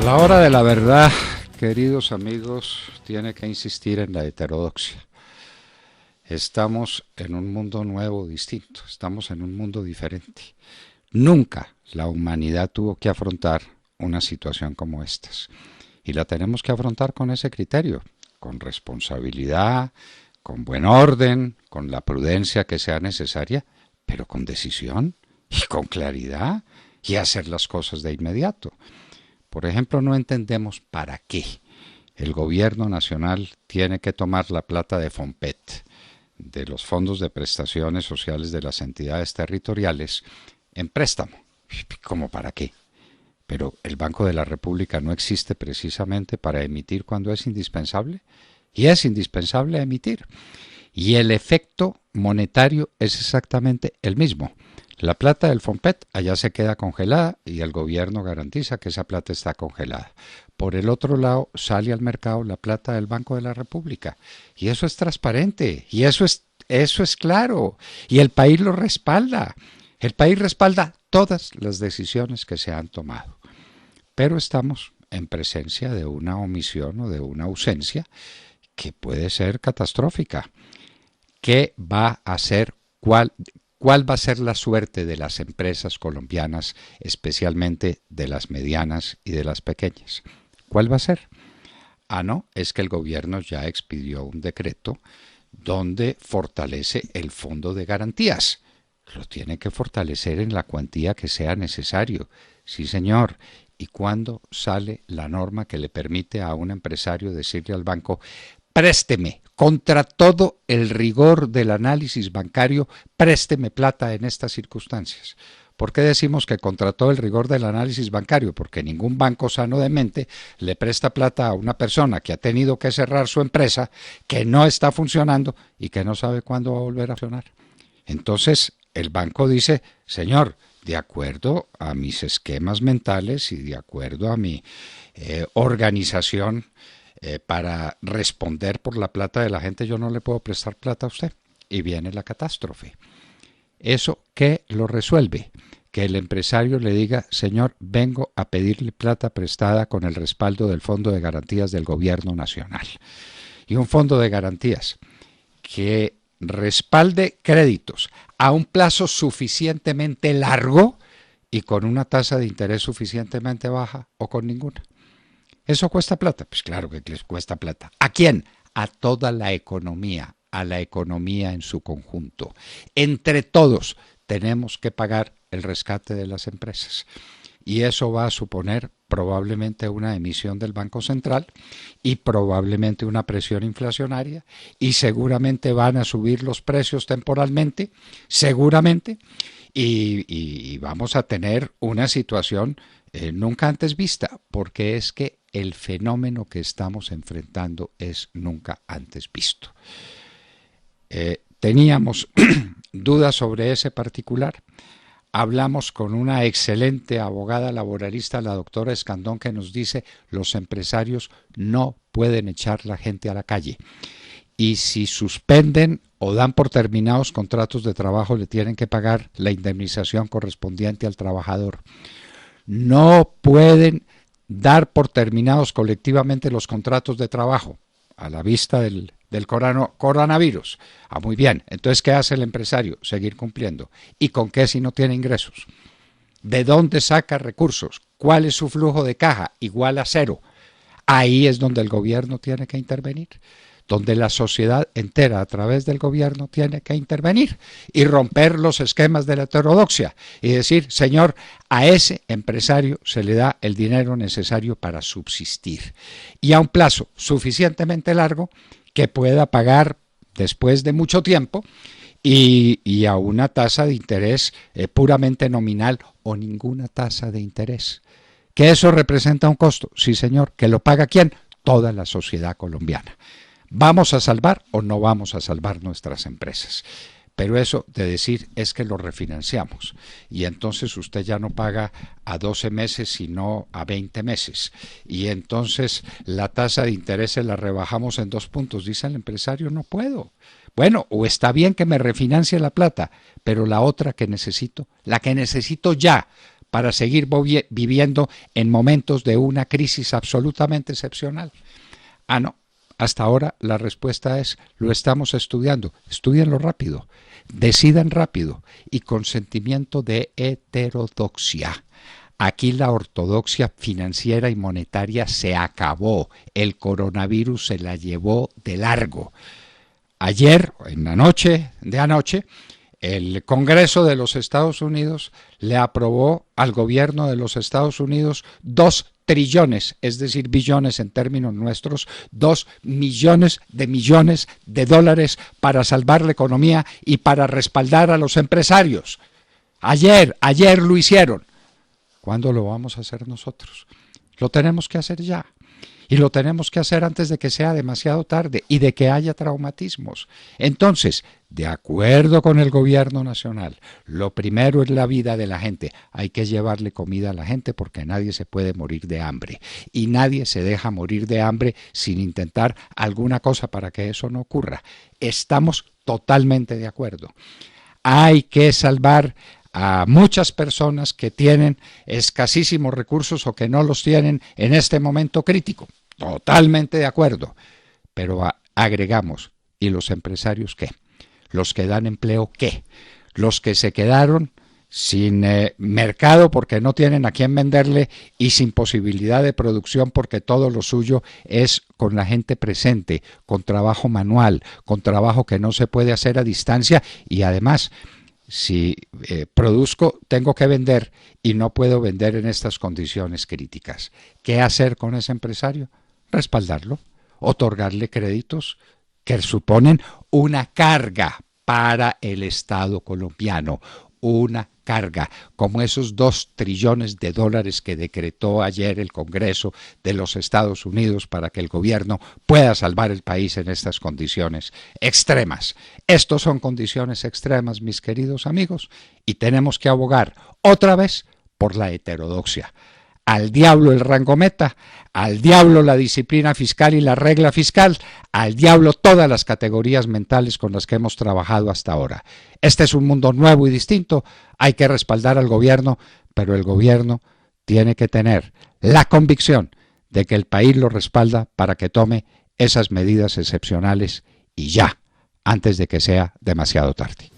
la hora de la verdad, queridos amigos, tiene que insistir en la heterodoxia. Estamos en un mundo nuevo, distinto, estamos en un mundo diferente. Nunca la humanidad tuvo que afrontar una situación como estas. Y la tenemos que afrontar con ese criterio, con responsabilidad, con buen orden, con la prudencia que sea necesaria, pero con decisión y con claridad y hacer las cosas de inmediato. Por ejemplo, no entendemos para qué el gobierno nacional tiene que tomar la plata de FOMPET, de los fondos de prestaciones sociales de las entidades territoriales, en préstamo. ¿Cómo para qué? Pero el Banco de la República no existe precisamente para emitir cuando es indispensable, y es indispensable emitir. Y el efecto monetario es exactamente el mismo. La plata del FOMPET allá se queda congelada y el gobierno garantiza que esa plata está congelada. Por el otro lado sale al mercado la plata del Banco de la República y eso es transparente y eso es claro y el país lo respalda. El país respalda todas las decisiones que se han tomado. Pero estamos en presencia de una omisión o de una ausencia que puede ser catastrófica. ¿Qué va a ser? ¿Cuál va a ser la suerte de las empresas colombianas, especialmente de las medianas y de las pequeñas? ¿Cuál va a ser? No, es que el gobierno ya expidió un decreto donde fortalece el fondo de garantías. Lo tiene que fortalecer en la cuantía que sea necesario. Sí, señor. ¿Y cuándo sale la norma que le permite a un empresario decirle al banco, présteme, contra todo el rigor del análisis bancario, présteme plata en estas circunstancias? ¿Por qué decimos que contra todo el rigor del análisis bancario? Porque ningún banco sano de mente le presta plata a una persona que ha tenido que cerrar su empresa, que no está funcionando y que no sabe cuándo va a volver a funcionar. Entonces, el banco dice, señor, de acuerdo a mis esquemas mentales y de acuerdo a mi organización, para responder por la plata de la gente, yo no le puedo prestar plata a usted. Y viene la catástrofe. ¿Eso qué lo resuelve? Que el empresario le diga, señor, vengo a pedirle plata prestada con el respaldo del Fondo de Garantías del Gobierno Nacional. Y un fondo de garantías que respalde créditos a un plazo suficientemente largo y con una tasa de interés suficientemente baja o con ninguna. ¿Eso cuesta plata? Pues claro que les cuesta plata. ¿A quién? A toda la economía, a la economía en su conjunto. Entre todos tenemos que pagar el rescate de las empresas. Y eso va a suponer probablemente una emisión del Banco Central y probablemente una presión inflacionaria y seguramente van a subir los precios temporalmente, seguramente, y vamos a tener una situación nunca antes vista, porque es que el fenómeno que estamos enfrentando es nunca antes visto. Teníamos dudas sobre ese particular. Hablamos con una excelente abogada laboralista, la doctora Escandón, que nos dice los empresarios no pueden echar la gente a la calle. Y si suspenden o dan por terminados contratos de trabajo, le tienen que pagar la indemnización correspondiente al trabajador. No pueden dar por terminados colectivamente los contratos de trabajo a la vista del coronavirus. Muy bien, entonces ¿qué hace el empresario? Seguir cumpliendo. ¿Y con qué si no tiene ingresos? ¿De dónde saca recursos? ¿Cuál es su flujo de caja? Igual a cero. Ahí es donde el gobierno tiene que intervenir, donde la sociedad entera a través del gobierno tiene que intervenir y romper los esquemas de la heterodoxia y decir, señor, a ese empresario se le da el dinero necesario para subsistir y a un plazo suficientemente largo que pueda pagar después de mucho tiempo y a una tasa de interés puramente nominal o ninguna tasa de interés. ¿Que eso representa un costo? Sí, señor. ¿Que lo paga quién? Toda la sociedad colombiana. ¿Vamos a salvar o no vamos a salvar nuestras empresas? Pero eso de decir es que lo refinanciamos y entonces usted ya no paga a 12 meses sino a 20 meses y entonces la tasa de interés se la rebajamos en 2 puntos. Dice el empresario, no puedo. Bueno, o está bien que me refinancie la plata, pero la otra que necesito, la que necesito ya para seguir viviendo en momentos de una crisis absolutamente excepcional? Ah, no. Hasta ahora la respuesta es, lo estamos estudiando. Estúdienlo rápido, decidan rápido y con sentimiento de heterodoxia. Aquí la ortodoxia financiera y monetaria se acabó. El coronavirus se la llevó de largo. Ayer, en la noche de anoche, el Congreso de los Estados Unidos le aprobó al gobierno de los Estados Unidos 2 trillones, es decir, billones en términos nuestros, 2 millones de dólares para salvar la economía y para respaldar a los empresarios. Ayer lo hicieron. ¿Cuándo lo vamos a hacer nosotros? Lo tenemos que hacer ya. Y lo tenemos que hacer antes de que sea demasiado tarde y de que haya traumatismos. Entonces, de acuerdo con el gobierno nacional, lo primero es la vida de la gente. Hay que llevarle comida a la gente porque nadie se puede morir de hambre. Y nadie se deja morir de hambre sin intentar alguna cosa para que eso no ocurra. Estamos totalmente de acuerdo. Hay que salvar a muchas personas que tienen escasísimos recursos o que no los tienen en este momento crítico. Totalmente de acuerdo. Pero agregamos, ¿y los empresarios qué? ¿Los que dan empleo qué? Los que se quedaron sin mercado porque no tienen a quién venderle y sin posibilidad de producción porque todo lo suyo es con la gente presente, con trabajo manual, con trabajo que no se puede hacer a distancia y además si produzco, tengo que vender y no puedo vender en estas condiciones críticas. ¿Qué hacer con ese empresario? Respaldarlo, otorgarle créditos que suponen una carga para el Estado colombiano, una carga, como esos 2 trillones de dólares que decretó ayer el Congreso de los Estados Unidos para que el gobierno pueda salvar el país en estas condiciones extremas. Estos son condiciones extremas, mis queridos amigos, y tenemos que abogar otra vez por la heterodoxia. Al diablo el rango meta, al diablo la disciplina fiscal y la regla fiscal, al diablo todas las categorías mentales con las que hemos trabajado hasta ahora. Este es un mundo nuevo y distinto, hay que respaldar al gobierno, pero el gobierno tiene que tener la convicción de que el país lo respalda para que tome esas medidas excepcionales y ya, antes de que sea demasiado tarde.